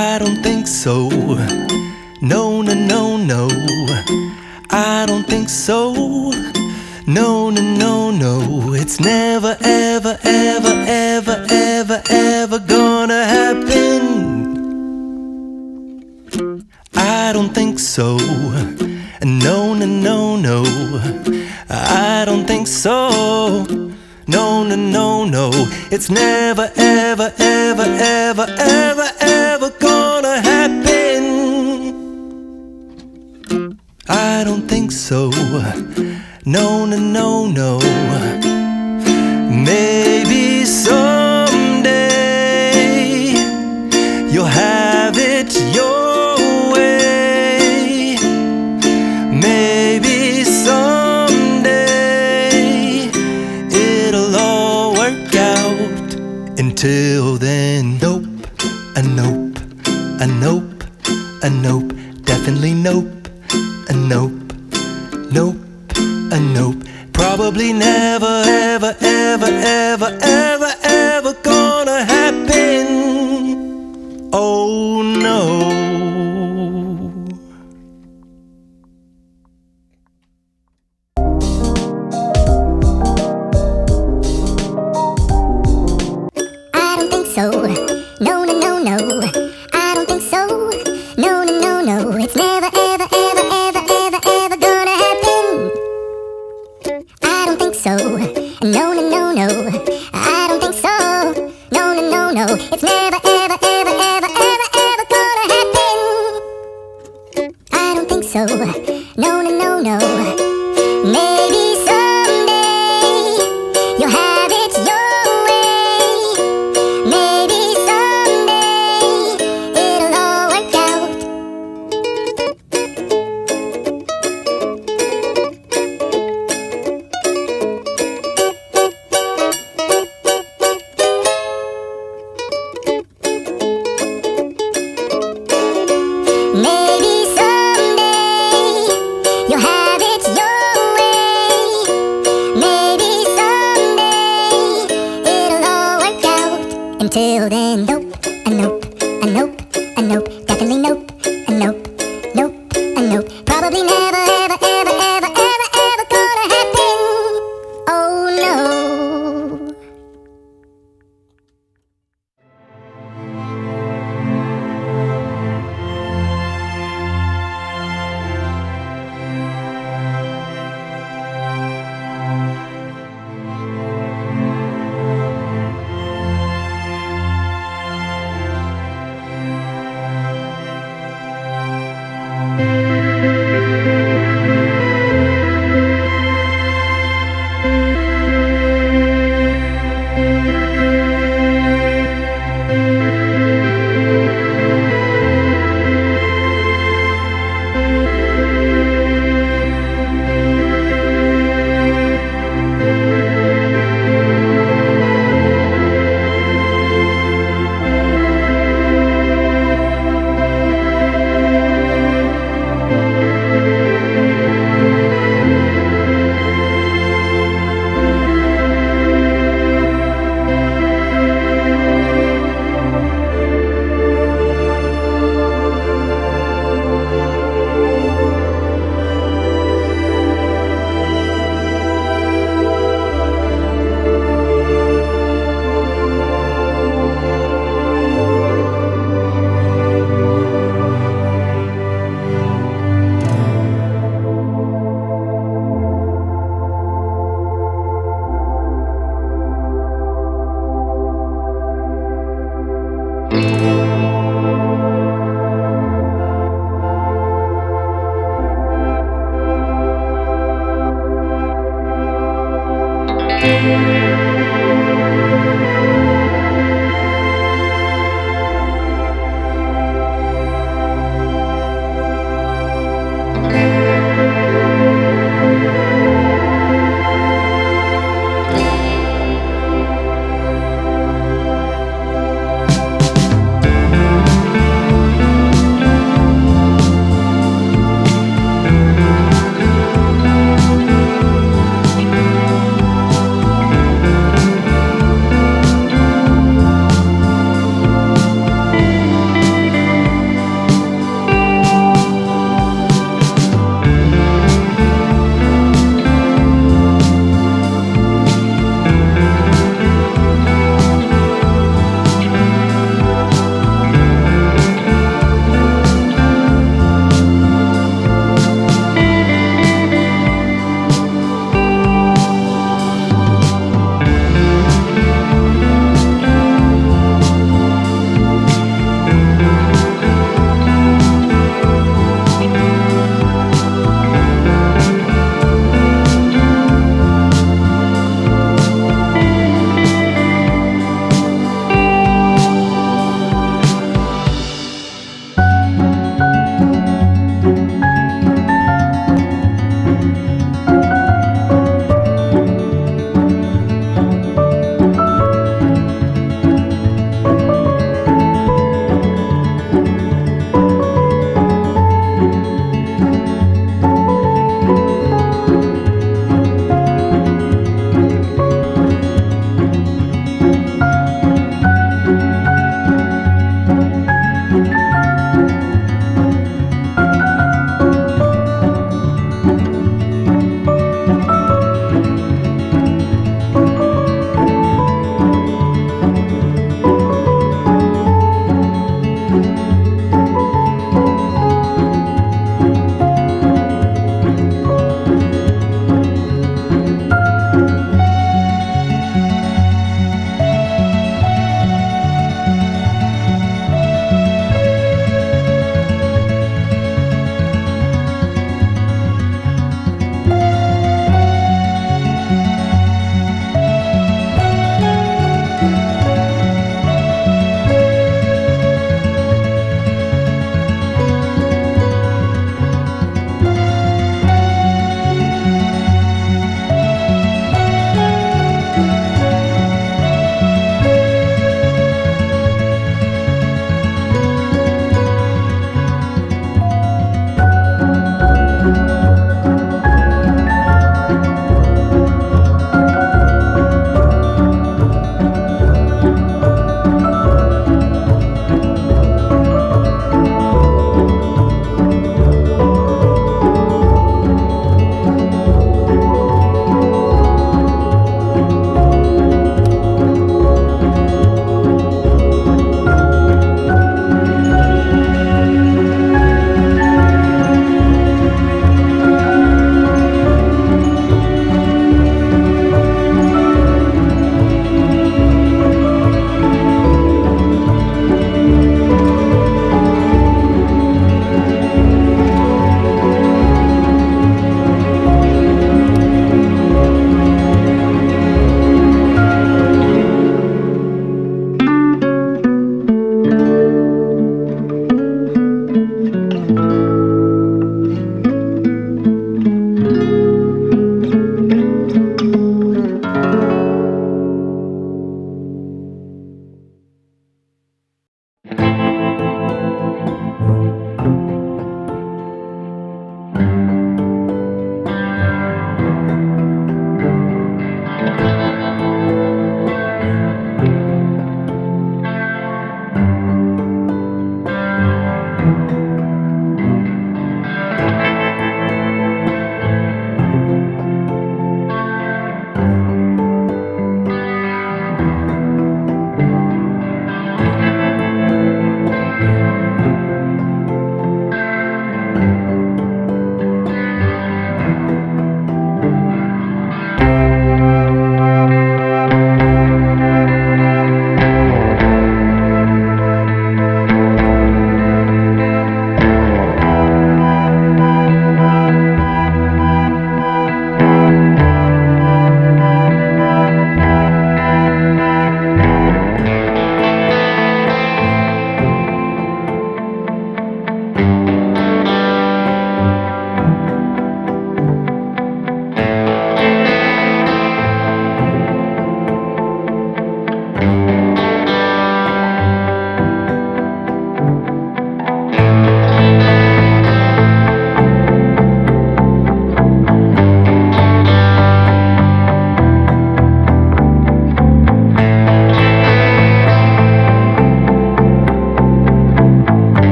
I don't think so. No, no, no, no. I don't think so. No, no, no, no. It's never, ever, ever, ever, ever, ever gonna happen. I don't think so. No, no, no, no. I don't think so. No, no, no, no. It's never, ever, ever, ever, ever, ever gonna happen. I don't think so. No, no, no, no. Maybe someday you'll have it your way. Maybe someday it'll all work out. Until then, nope, a nope, a nope, a nope, definitely nope, a nope, nope, a nope. Probably never, ever, ever, ever, ever, ever gonna happen. Oh no. I don't think so. No, no, no, no. I don't think so. No, no, no, no. It's never, ever, ever, ever, ever, ever gonna happen. I don't think so. No, no, no, no. I don't think so. No, no, no, no. It's never, ever, ever, ever, ever, ever gonna happen. I don't think so. No, no, no, no. Maybe someday you'll have it your way. Maybe someday it'll all work out. Maybe someday you'll have it your way. Maybe someday it'll all work out. Until then, nope, a nope, a nope, a nope, definitely nope, a nope, nope, a nope. Probably never, ever, ever, ever, ever, ever gonna happen. Oh no. Thank